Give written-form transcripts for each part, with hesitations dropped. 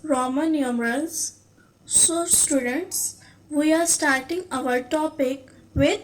Roman numerals. So students, we are starting our topic with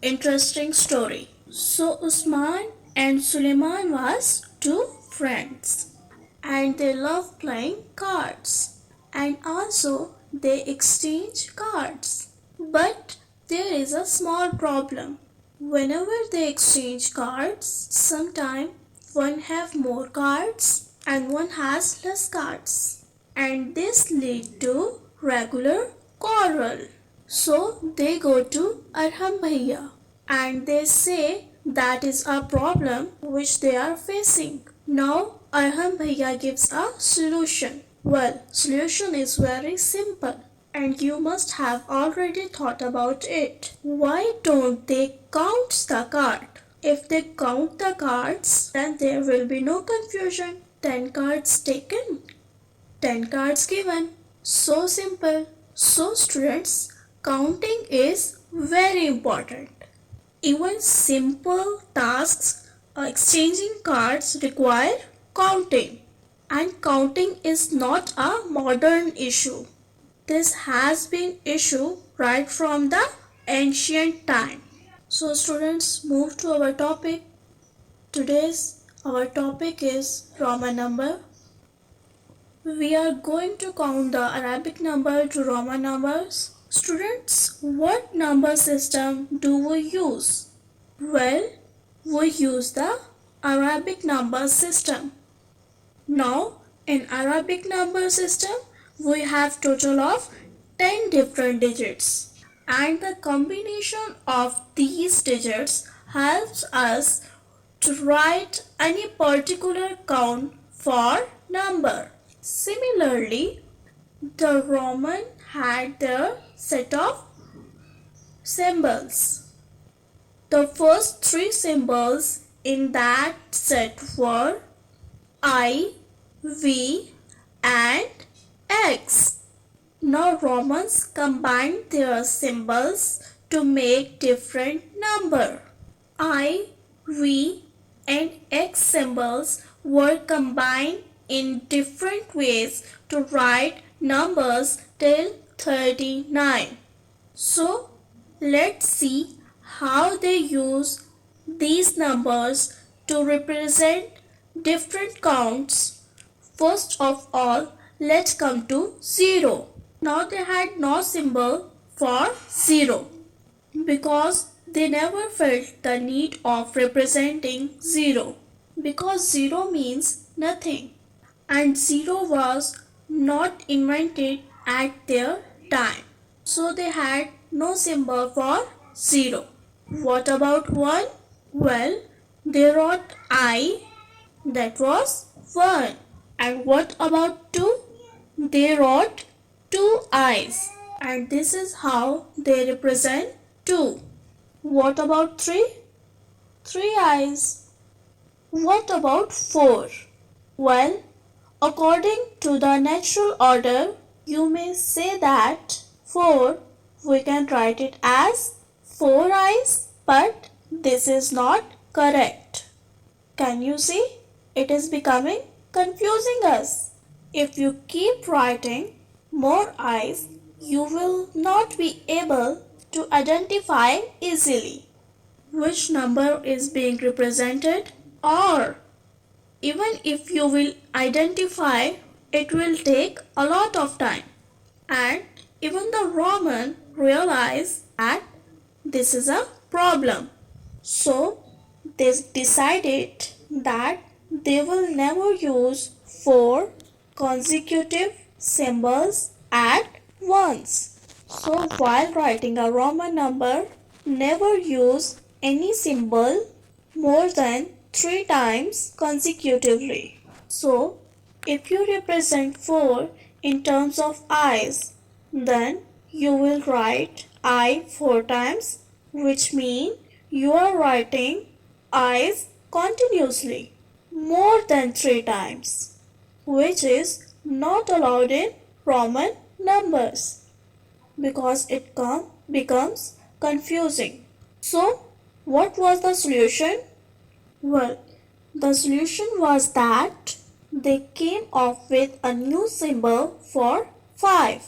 interesting story. So Usman and Suleiman was two friends and they love playing cards and also they exchange cards. But there is a small problem. Whenever they exchange cards, sometimes one have more cards and one has less cards. And this lead to regular quarrel. So they go to Arham Bhaiya and they say that is a problem which they are facing. Now Arham Bhaiya gives a solution. Well, solution is very simple and you must have already thought about it. Why don't they count the card? If they count the cards, then there will be no confusion. 10 cards taken, 10 cards given. So simple. So students, counting is very important. Even simple tasks exchanging cards require counting. And counting is not a modern issue. This has been issue right from the ancient time. So students, move to our topic. Today's our topic is Roman number. We are going to count the Arabic number to Roman numbers. Students, what number system do we use? Well, we use the Arabic number system. Now, in Arabic number system, we have total of 10 different digits. And the combination of these digits helps us to write any particular count for number. Similarly, the Roman had their set of symbols. The first three symbols in that set were I, V, and X. Now Romans combined their symbols to make different number. I, V, and X symbols were combined in different ways to write numbers till 39. So let's see how they use these numbers to represent different counts. First of all, let's come to 0. Now they had no symbol for 0 because they never felt the need of representing 0 because 0 means nothing and 0 was not invented at their time. So they had no symbol for 0. What about 1? Well, they wrote I, that was 1. And what about 2? They wrote 2 eyes and this is how they represent 2. What about 3? 3 eyes. What about 4? Well, according to the natural order, you may say that 4 we can write it as 4 eyes, but this is not correct. Can you see? It is becoming confusing us. If you keep writing more eyes, you will not be able to identify easily which number is being represented, or even if you will identify, it will take a lot of time. And even the Roman realized that this is a problem. So they decided that they will never use 4 consecutive symbols at once. So while writing a Roman number, never use any symbol more than 3 times consecutively. So if you represent 4 in terms of eyes, then you will write I 4 times, which means you are writing eyes continuously more than 3 times, which is not allowed in Roman numbers because it becomes confusing. So what was the solution? Well, the solution was that they came up with a new symbol for 5.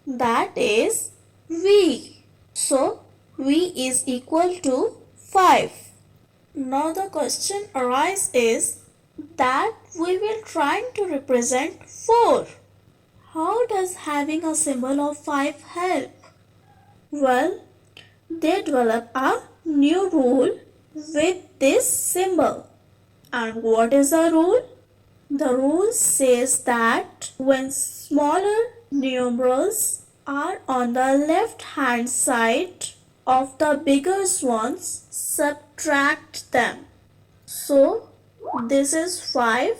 That is V. So V is equal to 5. Now the question arises is that we will try to represent 4. How does having a symbol of 5 help? Well, they develop a new rule with this symbol. And what is the rule? The rule says that when smaller numerals are on the left hand side of the bigger ones, subtract them. So this is 5.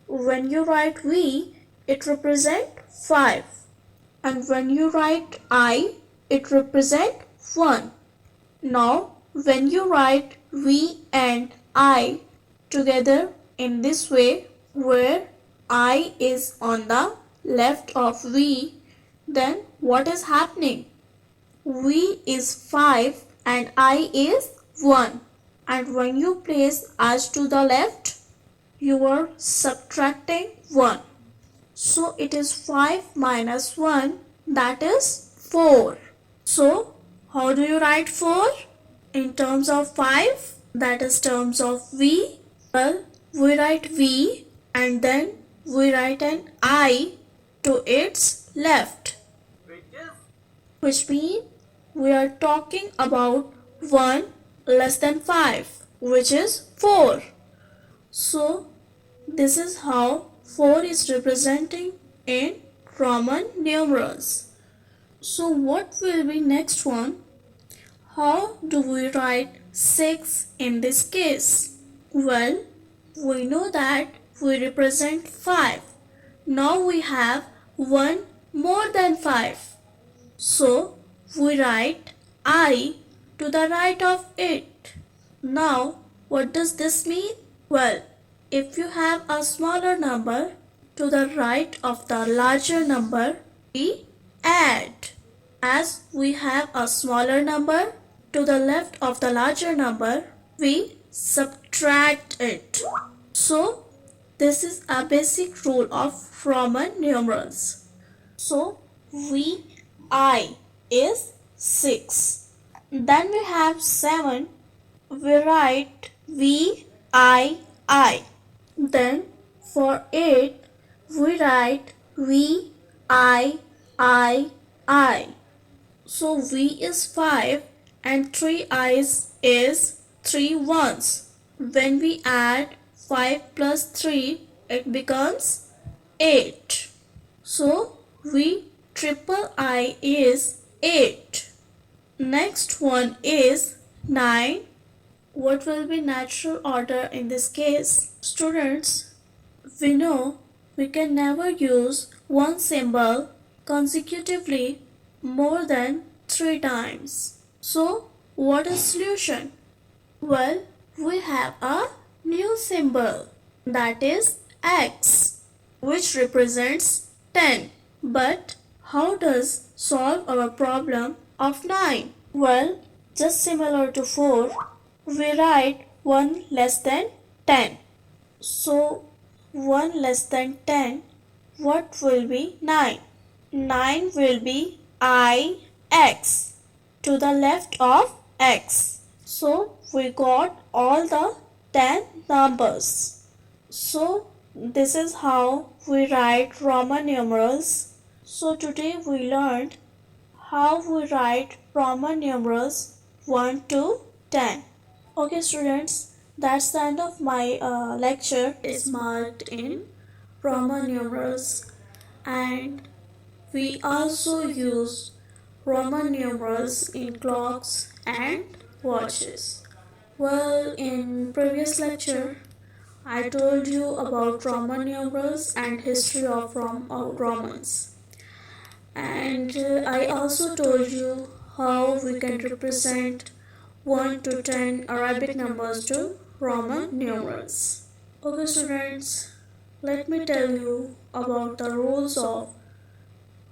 When you write V, it represents 5. And when you write I, it represents 1. Now, when you write V and I together in this way, where I is on the left of V, then what is happening? V is 5 and I is 1. And when you place us to the left, you are subtracting 1. So it is 5 minus 1, that is 4. So how do you write 4? In terms of 5, that is terms of V. Well, we write V and then we write an I to its left. Which means we are talking about 1 less than 5, which is 4. So this is how 4 is representing in Roman numerals. So what will be next one? How do we write 6 in this case? Well, we know that we represent 5. Now we have 1 more than 5. So we write I to the right of it. Now what does this mean? Well, if you have a smaller number to the right of the larger number, we add. As we have a smaller number to the left of the larger number, we subtract it. So this is a basic rule of Roman numerals. So VI is 6. Then we have 7. We write VII. Then for 8 we write VIII. So V is 5 and 3 i's is 3 ones. When we add 5 plus 3, it becomes 8. So V triple I is 8. Next one is 9. What will be natural order in this case? Students, we know we can never use one symbol consecutively more than 3 times. So what is solution? Well, we have a new symbol, that is X, which represents 10. But how does solve our problem of 9? Well, just similar to 4, we write 1 less than 10. So 1 less than 10, what will be 9? 9 will be IX to the left of X. So we got all the 10 numbers. So this is how we write Roman numerals. So today we learned how we write Roman numerals 1 to 10. Okay students, that's the end of my lecture. It's marked in Roman numerals, and we also use Roman numerals in clocks and watches. Well, in previous lecture, I told you about Roman numerals and history of Romans. And I also told you how we can represent 1 to 10 Arabic numbers to Roman numerals. Okay students, let me tell you about the rules of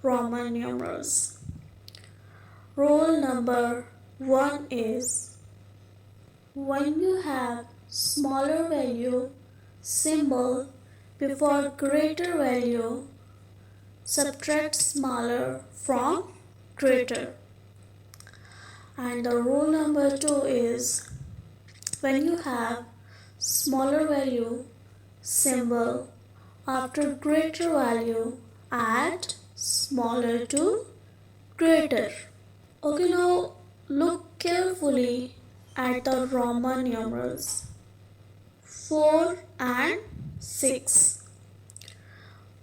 Roman numerals. Rule number 1 is when you have smaller value symbol before greater value, subtract smaller from greater. And the rule number 2 is when you have smaller value symbol after greater value, add smaller to greater. Okay, now look carefully at the Roman numerals 4 and 6.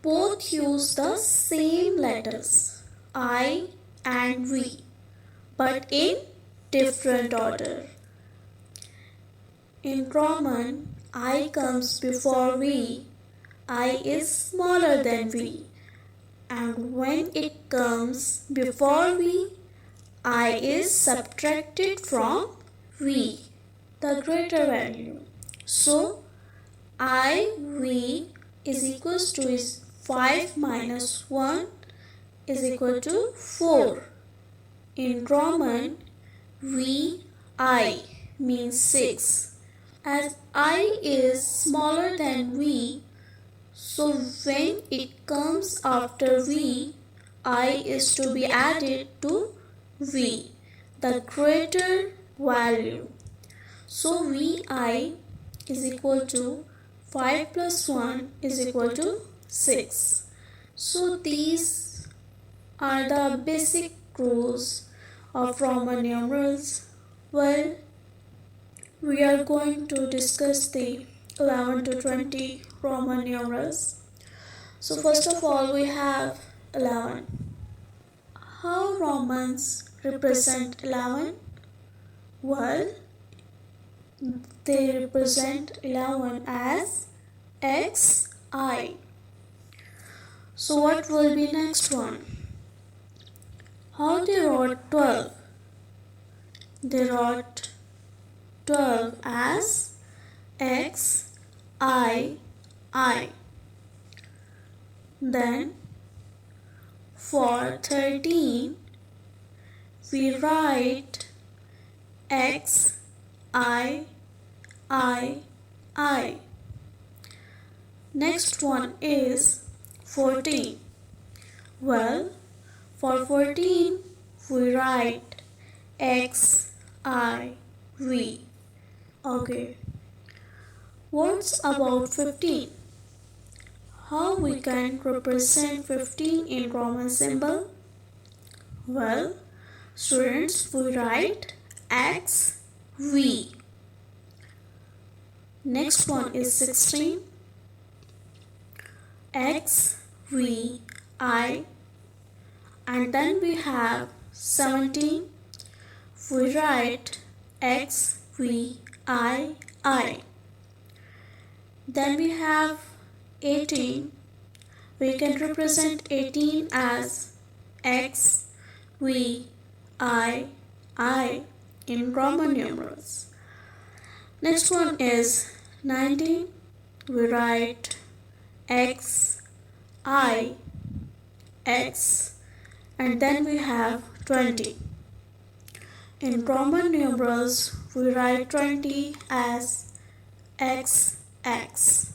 Both use the same letters I and V, but in different order. In Roman, I comes before V. I is smaller than V, and when it comes before V, I is subtracted from V, the greater value. So IV is equals to is 5 minus 1 is equal to 4. In Roman, VI means 6. As I is smaller than V, so when it comes after V, I is to be added to V, the greater value. So VI is equal to 5 plus 1 is equal to 6. So these are the basic rules of Roman numerals. Well, we are going to discuss the 11 to 20 Roman numerals. So first of all, we have 11. How Romans represent 11? Well, they represent 11 as XI. So what will be next one? How they wrote 12? They wrote 12 as XII. Then for 13 we write XIII. Next one is 14. Well, for 14 we write XIV. Okay. What's about 15? How we can represent 15 in Roman symbol? Well, students, we write XV. Next one is 16. XVI. And then we have 17. We write XVII. Then we have 18. We can represent 18 as XVII in Roman numerals. Next one is 19. We write XIX. And then we have 20. In Roman numerals, we write 20 as XX.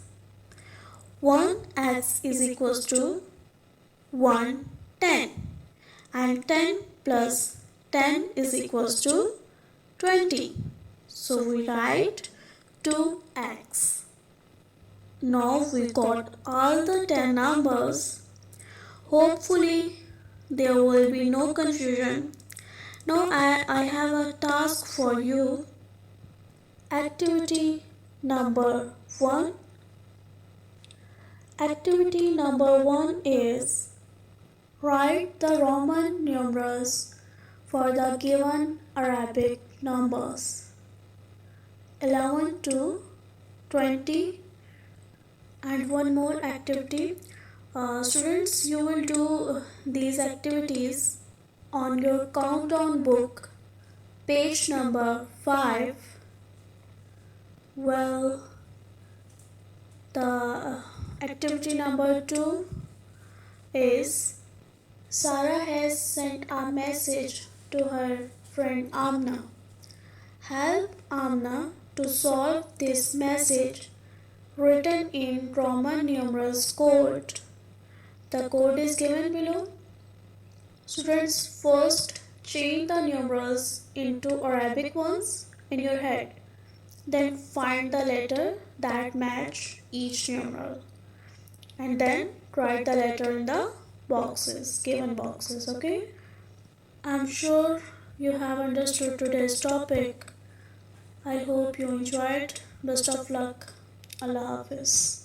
1x is equals to 110, and 10 plus 10 is equals to 20. So we write 2x. Now we got all the 10 numbers. Hopefully there will be no confusion. Now I have a task for you. Activity number 1. Activity number 1 is write the Roman numerals for the given Arabic numbers 11 to 20. And one more activity. Students, you will do these activities on your countdown book, page number 5. Well, the activity number 2 is Sarah has sent a message to her friend Amna. Help Amna to solve this message written in Roman numerals code. The code is given below. Students, first change the numerals into Arabic ones in your head. Then find the letter that match each numeral. And then write the letter in the boxes, given boxes, okay? I'm sure you have understood today's topic. I hope you enjoyed. Best of luck. Allah Hafiz.